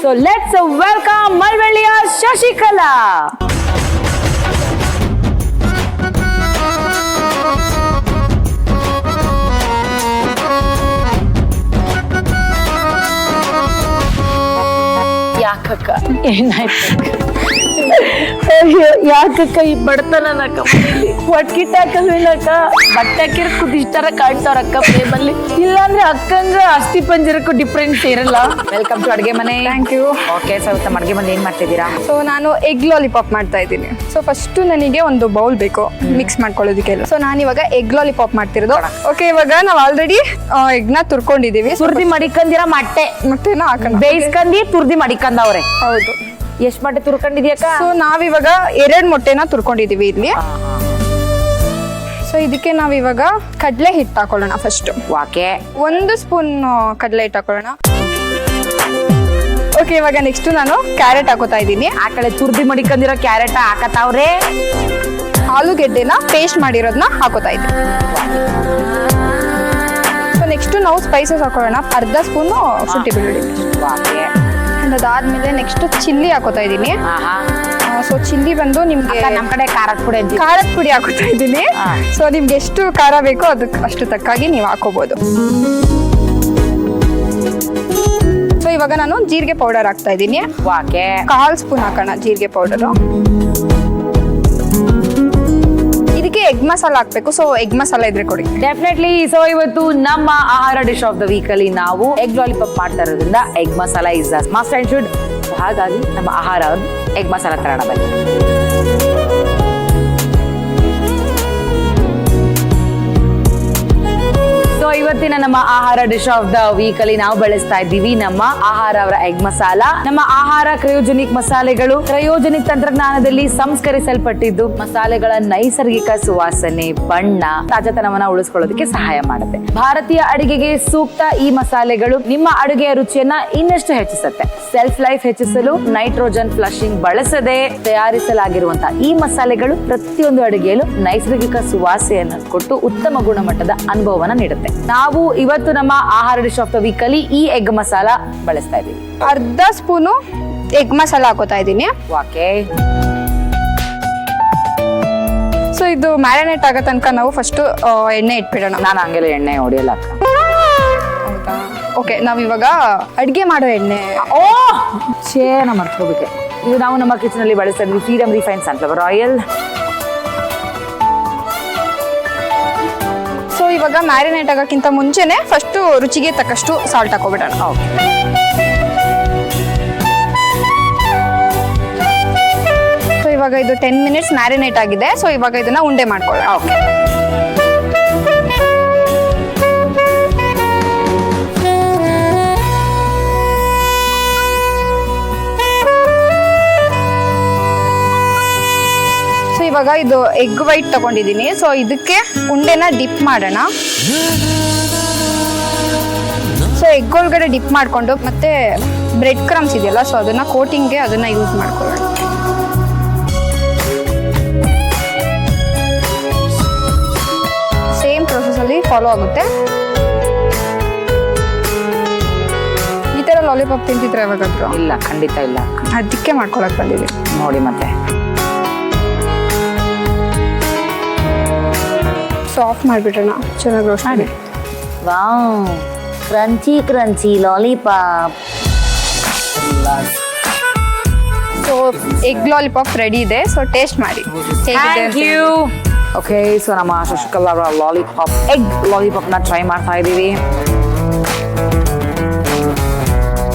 So let's welcome ಮಳವಳ್ಳಿಯ ಶಶಿಕಲಾ. ಯಾಕಕ್ಕ ಏನಾಯ್ತು? ಯಾಕಕ್ಕ ಈ ಬಡತನಕ್ಕ ಒಟ್ಕಿಟ್ಟಾಕಲ್ವಿಲ್ಲಕ್ಕ ಬಟ್ಟೆ ಹಾಕಿರ ಕುದಿಸ್ತಾರ ಕಾಣ್ತಾರಕ್ಕ ಪ್ರೇಮಲ್ಲಿ. ಇಲ್ಲಾಂದ್ರೆ ಅಕ್ಕಂಗ ಅಸ್ಥಿ ಪಂಜರಕ್ಕೂ ಡಿಫ್ರೆನ್ಸ್ ಇರಲ್ಲ. ವೆಲ್ಕಮ್ ಟು ಅಡ್ಗೆ ಮನೆ. Thank you. ಓಕೆ, ಸೊ ಅಡ್ಗೆ ಮನೆ ಏನ್ ಮಾಡ್ತಿದ್ದೀರಾ? ಸೊ ನಾನು ಎಗ್ ಲಾಲಿಪಾಪ್ ಮಾಡ್ತಾ ಇದ್ದೀನಿ. ಸೊ ಫಸ್ಟ್ ನನಗೆ ಒಂದು ಬೌಲ್ ಬೇಕು ಮಿಕ್ಸ್ ಮಾಡ್ಕೊಳ್ಳೋದಕ್ಕೆ. ಸೊ ನಾನು ಇವಾಗ ಎಗ್ ಲಾಲಿಪಾಪ್ ಮಾಡ್ತಿರೋದು. ಓಕೆ, ಇವಾಗ ನಾವು ಆಲ್ರೆಡಿ ಎಗ್ನ ತುರ್ಕೊಂಡಿದೀವಿ. ತುರ್ದಿ ಮಡಿಕಂದಿರ ಮೊಟ್ಟೆನ ಹಾಕೊಂಡು ಬೇಯಿಸ್ಕಂದಿ ತುರ್ದಿ ಮಡಿಕಂದವ್ರೆ. ಹೌದು. ಎಷ್ಟ್ ಮೊಟ್ಟೆ ತುರ್ಕೊಂಡಿದ್ಯಾಕ? ಸೊ ನಾವಿವಾಗ 2 ಮೊಟ್ಟೆನ ತುರ್ಕೊಂಡಿದೀವಿ ಇಲ್ಲಿ. ಸೊ ಇದಕ್ಕೆ ನಾವಿವಾಗ ಕಡಲೆ ಹಿಟ್ಟು ಹಾಕೊಳ್ಳೋಣ ಫಸ್ಟ್. ವಾಕೆ 1 ಸ್ಪೂನ್ ಕಡಲೆ ಹಿಟ್ಟು ಹಾಕೊಳ್ಳೋಣ. ಓಕೆ, ಇವಾಗ ನೆಕ್ಸ್ಟ್ ನಾನು ಕ್ಯಾರೆಟ್ ಹಾಕೋತಾ ಇದ್ದೀನಿ. ಆ ಕಡೆ ತುರ್ದಿ ಮಡಿಕಂದಿರೋ ಕ್ಯಾರೆಟ್ ಹಾಕತಾವ್ರೆ. ಆಲೂಗೆಡ್ಡೆನ ಪೇಸ್ಟ್ ಮಾಡಿರೋದನ್ನ ಹಾಕೋತಾ ಇದ್ದೀನಿ. ಸೊ ನೆಕ್ಸ್ಟ್ ನಾವು ಸ್ಪೈಸಸ್ ಹಾಕೊಳ್ಳೋಣ. ಅರ್ಧ ಸ್ಪೂನು ಶುಂಠಿ ಬೆಳ್ಳುಳ್ಳಿ. ವಾಕೆ ಅದಾದ್ಮೇಲೆ ನೆಕ್ಸ್ಟ್ ಚಿಲ್ಲಿ ಹಾಕೋತಾ ಇದ್ದೀನಿ. ಸೊ ಚಿಲ್ಲಿ ಬಂದು ನಿಮ್ಗೆ ನಮ್ ಕಡೆ ಖಾರದ ಪುಡಿ ಅಂತೀವಿ. ಖಾರದ ಪುಡಿ ಹಾಕೋತಾ ಇದ್ದೀನಿ. ಸೊ ನಿಮ್ಗೆ ಎಷ್ಟು ಖಾರ ಬೇಕೋ ಅದಕ್ಕೆ ಅಷ್ಟು ತಕ್ಕಾಗಿ ನೀವು ಹಾಕೋಬಹುದು. ಸೊ ಇವಾಗ ನಾನು ಜೀರಿಗೆ ಪೌಡರ್ ಹಾಕ್ತಾ ಇದ್ದೀನಿ. ವಾಕೆ 1/4 ಸ್ಪೂನ್ ಹಾಕೋಣ ಜೀರಿಗೆ ಪೌಡರ್. ಇದಕ್ಕೆ ಎಗ್ ಮಸಾಲ ಹಾಕ್ಬೇಕು. ಸೊ ಎಗ್ ಮಸಾಲ ಇದ್ರೆ ಕೊಡಿ. ಡೆಫಿನೆಟ್ಲಿ. ಸೊ ಇವತ್ತು ನಮ್ಮ ಆಹಾರ ಡಿಶ್ ಆಫ್ ದ ವೀಕ್ ಅಲ್ಲಿ ನಾವು ಎಗ್ ಲಾಲಿಪಾಪ್ ಮಾಡ್ತಾ ಇರೋದ್ರಿಂದ egg masala is must and should. ಹಾಗಾಗಿ ನಮ್ಮ ಆಹಾರ ಎಗ್ ಮಸಾಲ ತರೋಣ ಬನ್ನಿ. ಸೊ ಇವತ್ತಿನ ನಮ್ಮ ಆಹಾರ ಡಿಶ್ ಆಫ್ ದ ವೀಕ್ ಅಲ್ಲಿ ನಾವು ಬಳಸ್ತಾ ಇದ್ದೀವಿ ನಮ್ಮ ಆಹಾರ ಅವರ ಎಗ್ ಮಸಾಲ. ನಮ್ಮ ಆಹಾರ ಕ್ರಯೋಜೆನಿಕ್ ಮಸಾಲೆಗಳು ಕ್ರಯೋಜೆನಿಕ್ ತಂತ್ರಜ್ಞಾನದಲ್ಲಿ ಸಂಸ್ಕರಿಸಲ್ಪಟ್ಟಿದ್ದು ಮಸಾಲೆಗಳ ನೈಸರ್ಗಿಕ ಸುವಾಸನೆ, ಬಣ್ಣ, ತಾಜಾತನವನ್ನ ಉಳಿಸ್ಕೊಳ್ಳೋದಕ್ಕೆ ಸಹಾಯ ಮಾಡುತ್ತೆ. ಭಾರತೀಯ ಅಡಿಗೆಗೆ ಸೂಕ್ತ ಈ ಮಸಾಲೆಗಳು ನಿಮ್ಮ ಅಡುಗೆಯ ರುಚಿಯನ್ನ ಇನ್ನಷ್ಟು ಹೆಚ್ಚಿಸುತ್ತೆ. ಸೆಲ್ಫ್ ಲೈಫ್ ಹೆಚ್ಚಿಸಲು ನೈಟ್ರೋಜನ್ ಫ್ಲಶಿಂಗ್ ಬಳಸದೆ ತಯಾರಿಸಲಾಗಿರುವಂತಹ ಈ ಮಸಾಲೆಗಳು ಪ್ರತಿಯೊಂದು ಅಡುಗೆಯಲ್ಲೂ ನೈಸರ್ಗಿಕ ಸುವಾಸನೆಯನ್ನು ಕೊಟ್ಟು ಉತ್ತಮ ಗುಣಮಟ್ಟದ ಅನುಭವವನ್ನ ನೀಡುತ್ತೆ. ನಾವು ಇವತ್ತು ನಮ್ಮ ಆಹಾರ ಡಿಶ್ ಆಫ್ ದ ವೀಕ್ ಅಲ್ಲಿ ಈ ಎಗ್ ಮಸಾಲ ಬಳಸ್ತಾ ಇದೀವಿ. ಅರ್ಧ ಸ್ಪೂನು ಎಗ್ ಮಸಾಲ ಹಾಕೋತಾ ಇದ್ದೀನಿ. ವಾಕೆ ಸೊ ಇದು ಮ್ಯಾರಿನೇಟ್ ಆಗೋ ತನಕ ನಾವು ಫಸ್ಟ್ ಎಣ್ಣೆ ಇಟ್ಬಿಡೋಣ. ನಾನು ಹಂಗೆಲ್ಲ ಎಣ್ಣೆ ಹೊಡಿಯಲ್ಲ ಅಕ್ಕ. ಹೌದಾ? ಓಕೆ, ನಾವ್ ಇವಾಗ ಅಡ್ಗೆ ಮಾಡೋ ಎಣ್ಣೆ. ನಾ ಮರ್ತ್ಕೋಬೇಕು. ಇದು ನಾವು ನಮ್ಮ ಕಿಚನ್ ಅಲ್ಲಿ ಬಳಸ್ತಾ ಇದ್ವಿ freedom refine sunflower oil. So ಇವಾಗ ಮ್ಯಾರಿನೇಟ್ ಆಗೋಕ್ಕಿಂತ ಮುಂಚೆನೆ ಫಸ್ಟ್ ರುಚಿಗೆ ತಕ್ಕಷ್ಟು ಸಾಲ್ಟ್ ಹಾಕೋಬಿಡೋಣ. ಸೊ ಇವಾಗ ಇದು 10 ಮಿನಿಟ್ಸ್ ಮ್ಯಾರಿನೇಟ್ ಆಗಿದೆ. ಸೊ ಇವಾಗ ಇದನ್ನ ಉಂಡೆ ಮಾಡ್ಕೊಳ್ಳೋಣ. ಓಕೆ. ಸೊ ಇವಾಗ ಇದು ಎಗ್ ವೈಟ್ ತಗೊಂಡಿದ್ದೀನಿ. ಸೊ ಇದಕ್ಕೆ ಉಂಡೆನ ಡಿಪ್ ಮಾಡೋಣ. ಸೊ ಎಗ್ ಒಳಗಡೆ ಡಿಪ್ ಮಾಡಿಕೊಂಡು ಮತ್ತೆ ಬ್ರೆಡ್ ಕ್ರಮ್ಸ್ ಇದೆಯಲ್ಲ, ಸೊ ಅದನ್ನ ಕೋಟಿಂಗ್ಗೆ ಅದನ್ನ ಯೂಸ್ ಮಾಡ್ಕೊಳ್ಳೋಣ. ಸೇಮ್ ಪ್ರೊಸೆಸ್ ಅಲ್ಲಿ ಫಾಲೋ ಆಗುತ್ತೆ. ಈ ತರ ಲಾಲಿಪಾಪ್ ತಿಂತಿದ್ರೆ ಯಾವಾಗಾದ್ರು? ಇಲ್ಲ, ಖಂಡಿತ ಇಲ್ಲ. ಅದಕ್ಕೆ ಮಾಡ್ಕೊಳಕ್ ಬಂದಿದೆ ನೋಡಿ. ಮತ್ತೆ ಸೊ ಆಫ್ ಮಾಡಿಬಿಡೋಣ. ಚೆನ್ನಾಗಿ ರೋಸ್ಟ್ ಮಾಡಿ. Wow, crunchy crunchy lollipop. So egg lollipop ready ಇದೆ. ಸೊ ಟೇಸ್ಟ್ ಮಾಡಿ ಥ್ಯಾಂಕ್ ಯು. ಓಕೆ, ಸೊ ನಮ್ಮ ಶಶಿಕಲಾ ಅವರ ಲಾಲಿಪಾಪ್ ಎಗ್ ಲಾಲಿಪಾಪ್ ನ ಟ್ರೈ ಮಾಡ್ತಾ ಇದ್ದೀವಿ.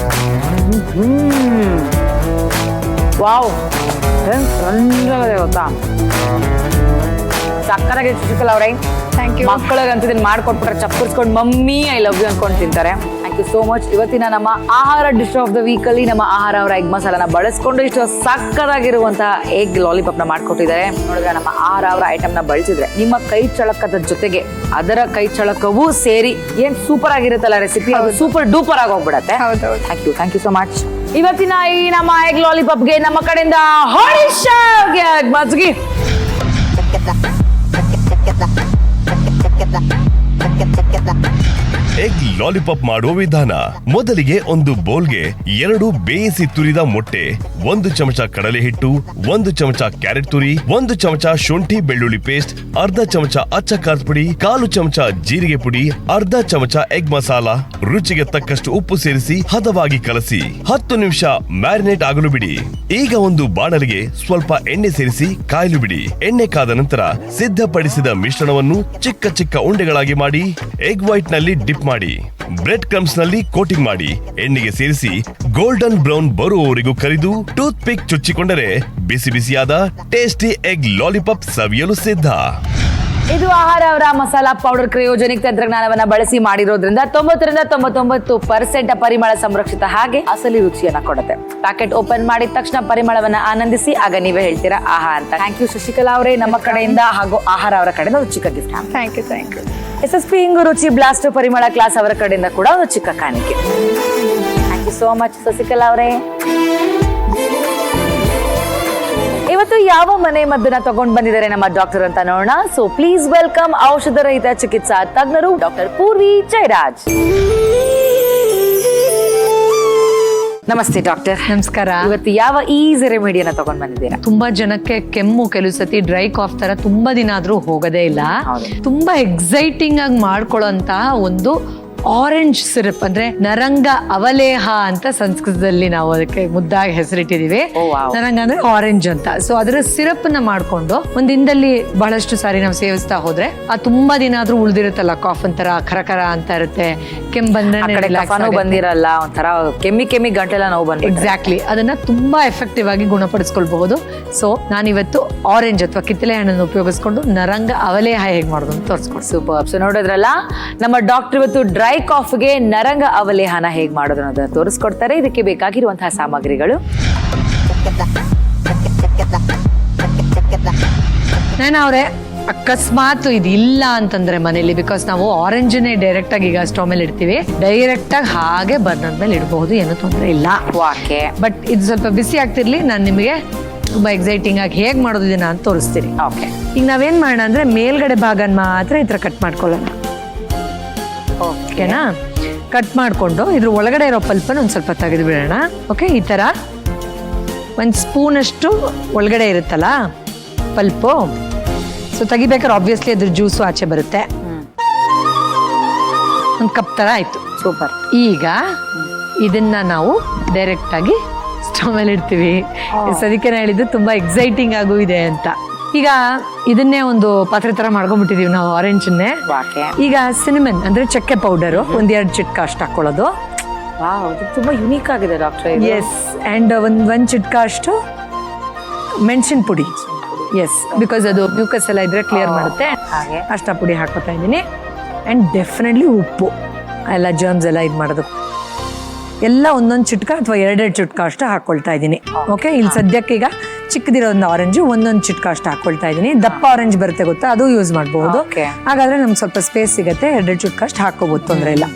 ವಾವ್, ಗೊತ್ತಾ? ಸಕ್ಕತ್ತಾಗಿ ಶಶಿಕಲಾ ಅವರೇ. Thank you. ಮಕ್ಕಳಿಗಂತೂ ಇದನ್ನ ಮಾಡ್ಕೊಟ್ಬಿಟ್ರೆ ಚಪ್ಪರ್ಸ್ಕೊಂಡು ಮಮ್ಮಿ ಐ ಲವ್ ಯು ಅನ್ಕೊಂಡು ತಿಂತಾರೆ. Thank you so much. ಇವತ್ತಿನ ನಮ್ಮ ಆಹಾರ ಡಿಶ್ ಆಫ್ ದ ವೀಕ್ ಅಲ್ಲಿ ನಮ್ಮ ಆಹಾರ ಅವರ ಎಗ್ ಮಸಾಲಾನ ಬಳಸ್ಕೊಂಡು ಇಷ್ಟು ಸಕ್ಕತ್ತಾಗಿರುವಂತಹ ಎಗ್ ಲಾಲಿಪಾಪ್ ನ ಮಾಡ್ಕೊಟ್ಟಿದ್ದಾರೆ. ನೋಡಿದ್ರೆ ನಮ್ಮ ಆಹಾರ ಅವರ ಐಟಮ್ ನ ಬಳಸಿದ್ರೆ ನಿಮ್ಮ ಕೈ ಚಳಕದ ಜೊತೆಗೆ ಅದರ ಕೈ ಚಳಕವೂ ಸೇರಿ ಏನ್ ಸೂಪರ್ ಆಗಿರುತ್ತಲ್ಲ ರೆಸಿಪಿ, ಅದು ಸೂಪರ್ ಡೂಪರ್ ಆಗಿ ಹೋಗ್ಬಿಡತ್ತೆ. ಹೌದೌದು. Thank you so much. ಇವತ್ತಿನ ಈ ನಮ್ಮ ಎಗ್ ಲಾಲಿಪಾಪ್ಗೆ ನಮ್ಮ ಕಡೆಯಿಂದ ಹೊಡಿಶಾಗೆ ಮಜ್ಗಿ. ಎಗ್ ಲಾಲಿಪಾಪ್ ಮಾಡುವ ವಿಧಾನ. ಮೊದಲಿಗೆ ಒಂದು ಬೌಲ್ಗೆ 2 ಬೇಯಿಸಿ ತುರಿದ ಮೊಟ್ಟೆ, 1 ಚಮಚ ಕಡಲೆ ಹಿಟ್ಟು, 1 ಚಮಚ ಕ್ಯಾರೆಟ್ ತುರಿ, 1 ಚಮಚ ಶುಂಠಿ ಬೆಳ್ಳುಳ್ಳಿ ಪೇಸ್ಟ್, ಅರ್ಧ ಚಮಚ ಅಚ್ಚ ಖಾರದ ಪುಡಿ, 1/4 ಚಮಚ ಜೀರಿಗೆ ಪುಡಿ, ಅರ್ಧ ಚಮಚ ಎಗ್ ಮಸಾಲ, ರುಚಿಗೆ ತಕ್ಕಷ್ಟು ಉಪ್ಪು ಸೇರಿಸಿ ಹದವಾಗಿ ಕಲಸಿ 10 ನಿಮಿಷ ಮ್ಯಾರಿನೇಟ್ ಆಗಲು ಬಿಡಿ. ಈಗ ಒಂದು ಬಾಣಲಿಗೆ ಸ್ವಲ್ಪ ಎಣ್ಣೆ ಸೇರಿಸಿ ಕಾಯಲು ಬಿಡಿ. ಎಣ್ಣೆ ಕಾದ ನಂತರ ಸಿದ್ಧಪಡಿಸಿದ ಮಿಶ್ರಣವನ್ನು ಚಿಕ್ಕ ಚಿಕ್ಕ ಉಂಡೆಗಳಾಗಿ ಮಾಡಿ ಎಗ್ ವೈಟ್ ನಲ್ಲಿ ಡಿಪ್ ಮಾಡಿ ಬ್ರೆಡ್ ಕ್ರಮ್ಸ್ ನಲ್ಲಿ ಕೋಟಿಂಗ್ ಮಾಡಿ ಎಣ್ಣೆಗೆ ಸೇರಿಸಿ ಗೋಲ್ಡನ್ ಬ್ರೌನ್ ಬರುವವರೆಗೂ ಕರಿದು ಟೂತ್ ಪಿಕ್ ಚುಚ್ಚಿಕೊಂಡರೆ ಬಿಸಿ ಬಿಸಿಯಾದ ಟೇಸ್ಟಿ ಎಗ್ ಲಾಲಿಪಾಪ್ ಸವಿಯಲು ಸಿದ್ಧ. ಇದು ಆಹಾರ ಅವರ ಮಸಾಲಾ ಪೌಡರ್ ಕ್ರಯೋಜೆನಿಕ್ ತಂತ್ರಜ್ಞಾನವನ್ನ ಬಳಸಿ ಮಾಡಿರೋದ್ರಿಂದ 90% ಪರಿಮಳ ಸಂರಕ್ಷಿತ ಹಾಗೆ ಅಸಲಿ ರುಚಿಯನ್ನ ಕೊಡುತ್ತೆ. ಪ್ಯಾಕೆಟ್ ಓಪನ್ ಮಾಡಿದ ತಕ್ಷಣ ಪರಿಮಳವನ್ನ ಆನಂದಿಸಿ, ಆಗ ನೀವೇ ಹೇಳ್ತೀರಾ ಆಹಾ ಅಂತ. ಥ್ಯಾಂಕ್ ಯು ಶಶಿಕಲಾ ಅವರೇ, ನಮ್ಮ ಕಡೆಯಿಂದ ಹಾಗೂ ಆಹಾರ ಅವರ ಕಡೆಯಿಂದ ಒಂದು ಚಿಕ್ಕ ಗಿಫ್ಟ್. Thank you. SSP ಇಂಗು ರುಚಿ ಬ್ಲಾಸ್ಟ್ ಪರಿಮಳ ಕ್ಲಾಸ್ ಅವರ ಕಡೆಯಿಂದ ಕೂಡ ಒಂದು ಚಿಕ್ಕ ಕಾಣಿಕೆ. Thank you so much Shashikala ಅವರೇ. ಇವತ್ತು ಯಾವ ಮನೆ ಮದ್ದನ್ನ ತಗೊಂಡ್ ಬಂದಿದ್ದಾರೆ ನಮ್ಮ ಡಾಕ್ಟರ್ ಅಂತ ನೋಡೋಣ. ಸೊ ಪ್ಲೀಸ್ ವೆಲ್ಕಮ್ ಔಷಧ ರಹಿತ ಚಿಕಿತ್ಸಾ ತಜ್ಞರು ಡಾಕ್ಟರ್ ಪೂರ್ವಿ ಜಯರಾಜ್. ನಮಸ್ತೆ ಡಾಕ್ಟರ್. ನಮಸ್ಕಾರ. ಇವತ್ತು ಯಾವ ಈಸಿ ರೆಮಿಡಿಯನ್ನ ತಗೊಂಡ್ ಬಂದಿದ್ದೀರಾ? ತುಂಬಾ ಜನಕ್ಕೆ ಕೆಮ್ಮು, ಕೆಲವು ಸತಿ ಡ್ರೈ ಕಾಫ್ ತರ ತುಂಬಾ ದಿನ ಆದ್ರೂ ಹೋಗೋದೇ ಇಲ್ಲ. ತುಂಬಾ ಎಕ್ಸೈಟಿಂಗ್ ಆಗಿ ಮಾಡ್ಕೊಳ್ಳೋಂತ ಒಂದು ಆರೆಂಜ್ ಸಿರಪ್, ಅಂದ್ರೆ ನರಂಗ ಅವಲೇಹ ಅಂತ ಸಂಸ್ಕೃತದಲ್ಲಿ ನಾವು ಅದಕ್ಕೆ ಮುದ್ದಾಗಿ ಹೆಸರಿಟ್ಟಿದೀವಿ. ನರಂಗ ಅಂದ್ರೆ ಆರೆಂಜ್ ಅಂತ. ಸೊ ಅದರ ಸಿರಪ್ ನ ಮಾಡ್ಕೊಂಡು ಒಂದ್ ದಿನದಲ್ಲಿ ಬಹಳಷ್ಟು ಸಾರಿ ನಾವು ಸೇವಿಸ್ತಾ ಹೋದ್ರೆ ಆ ತುಂಬಾ ದಿನ ಆದ್ರೂ ಉಳ್ದಿರುತ್ತಲ್ಲ, ಕಾಫ್ ಒಂಥರ ಖರಖರ ಅಂತ ಇರುತ್ತೆ, ಕೆಮ್ಮು ಬಂದಿರಲ್ಲ, ಒಂಥರ ಕೆಮ್ಮಿ ಗಂಟೆಲ್ಲ ನೋವು ಬಂದ. ಎಕ್ಸಾಕ್ಟ್ಲಿ, ಅದನ್ನ ತುಂಬಾ ಎಫೆಕ್ಟಿವ್ ಆಗಿ ಗುಣಪಡಿಸ್ಕೊಳ್ಬಹುದು. ಸೊ ನಾನಿವತ್ತು ಆರೆಂಜ್ ಅಥವಾ ಕಿತ್ತಳೆ ಹಣ್ಣನ್ನು ಉಪಯೋಗಿಸ್ಕೊಂಡು ನರಂಗ ಅವಲೇಹ ಹೇಗೆ ಮಾಡೋದು ಅಂತ ತೋರಿಸ್ಕೊಡ್ತೀನಿ. ಸೂಪರ್. ಸೊ ನೋಡಿದ್ರಲ್ಲ, ನಮ್ಮ ಡಾಕ್ಟರ್ ಇವತ್ತು ಡ್ರೈ ಕಾಫ್ಗೆ ನರಂಗ ಅವಲೇಹನ ಹೇಗೆ ಮಾಡೋದು ಅನ್ನೋದನ್ನ ತೋರಿಸ್ಕೊಡ್ತಾರೆ. ಇದಕ್ಕೆ ಬೇಕಾಗಿರುವಂತಹ ಸಾಮಗ್ರಿಗಳು: ಅವ್ರೆ ಅಕಸ್ಮಾತ್ ಇದು ಇಲ್ಲ ಅಂತಂದ್ರೆ ಮನೇಲಿ, ಬಿಕಾಸ್ ನಾವು ಆರೆಂಜನ್ನೇ ಡೈರೆಕ್ಟ್ ಆಗಿ ಈಗ ಸ್ಟವ್ ಮೇಲೆ ಇಡ್ತೀವಿ, ಡೈರೆಕ್ಟ್ ಆಗಿ ಹಾಗೆ ಬರ್ನರ್ ಮೇಲೆ ಇಡಬಹುದು, ಏನು ತೊಂದರೆ ಇಲ್ಲ. ಬಟ್ ಇದು ಸ್ವಲ್ಪ ಬಿಸಿ ಆಗ್ತಿರ್ಲಿ, ನಾನು ನಿಮಗೆ ತುಂಬಾ ಎಕ್ಸೈಟಿಂಗ್ ಆಗಿ ಹೇಗ್ ಮಾಡೋದು ಇದನ್ನ ಅಂತ ತೋರಿಸ್ತೀನಿ. ಈಗ ನಾವೇನ್ ಮಾಡೋಣ ಅಂದ್ರೆ ಮೇಲ್ಗಡೆ ಭಾಗನ ಮಾತ್ರ ಈ ತರ ಕಟ್ ಮಾಡ್ಕೊಳ್ಳೋಣ. ಓಕೆನಾ? ಕಟ್ ಮಾಡ್ಕೊಂಡು ಇದ್ರ ಒಳಗಡೆ ಇರೋ ಪಲ್ಪನ್ನು ಒಂದ್ ಸ್ವಲ್ಪ ತೆಗೆದು ಬಿಡೋಣ. ಓಕೆ, ಈ ತರ 1 ಸ್ಪೂನ್ ಅಷ್ಟು ಒಳಗಡೆ ಇರುತ್ತಲ್ಲ ಪಲ್ಪು, ಸೊ ತೆಗಿಬೇಕಾದ್ರೆ ಆಬ್ವಿಯಸ್ಲಿ ಅದ್ರ ಜ್ಯೂಸು ಆಚೆ ಬರುತ್ತೆ. 1 ಕಪ್ ತರ ಆಯ್ತು. ಸೂಪರ್. ಈಗ ಇದನ್ನ ನಾವು ಡೈರೆಕ್ಟ್ ಆಗಿ ಸ್ಟವ್ ಮೇಲೆ ಇಡ್ತೀವಿ. ಅದಕ್ಕೆ ಹೇಳಿದ್ದು ತುಂಬಾ ಎಕ್ಸೈಟಿಂಗ್ ಆಗು ಇದೆ ಅಂತ. ಈಗ ಇದನ್ನೇ ಒಂದು ಪಾತ್ರೆ ತರ ಮಾಡ್ಕೊಂಡ್ಬಿಟ್ಟಿದೀವಿ ನಾವು ಆರೆಂಜನ್ನೇ. ಈಗ ಸಿನಿಮನ್ ಅಂದ್ರೆ ಚಕ್ಕೆ ಪೌಡರ್ 1-2 ಚಿಟ್ಕ ಅಷ್ಟು ಹಾಕೊಳ್ಳೋದು. ತುಂಬಾ ಯುನೀಕ್ ಆಗಿದೆ ಡಾಕ್ಟರ್. ಎಸ್, ಅಂಡ್ ಒಂದ್ ಚಿಟ್ಕ ಅಷ್ಟು ಮೆಣಸಿನ ಪುಡಿ. ಎಸ್, ಬಿಕಾಸ್ ಅದು ಮ್ಯೂಕಸ್ ಎಲ್ಲ ಇದ್ರೆ ಕ್ಲಿಯರ್ ಮಾಡುತ್ತೆ. ಅಷ್ಟ ಪುಡಿ ಹಾಕೋತಾ ಇದ್ದೀನಿ. ಅಂಡ್ ಡೆಫಿನೆಟ್ಲಿ ಉಪ್ಪು, ಎಲ್ಲ ಜರ್ಮ್ಸ್ ಎಲ್ಲ ಇದು ಮಾಡೋದು ಎಲ್ಲ 1 ಚಿಟ್ಕ ಅಥವಾ 2 ಚಿಟ್ಕ ಅಷ್ಟು ಹಾಕೊಳ್ತಾ ಇದ್ದೀನಿ. ಓಕೆ, ಇಲ್ಲಿ ಸದ್ಯಕ್ಕೆ ಈಗ ಚಿಕ್ಕದಿರೋ ಒಂದು ಆರೆಂಜು 1 ಚಿಟ್ಕ ಅಷ್ಟು ಹಾಕೊಳ್ತಾ ಇದ್ದೀನಿ. ದಪ್ಪ ಆರೆಂಜ್ ಬರುತ್ತೆ ಗೊತ್ತಾ, ಅದು ಯೂಸ್ ಮಾಡಬಹುದು. ಹಾಗಾದ್ರೆ ನಮ್ಗೆ ಸ್ವಲ್ಪ ಸ್ಪೇಸ್ ಸಿಗುತ್ತೆ, 2 ಚಿಟ್ಕ ಅಷ್ಟು ಹಾಕೋಬಹುದು, ತೊಂದರೆ ಇಲ್ಲ.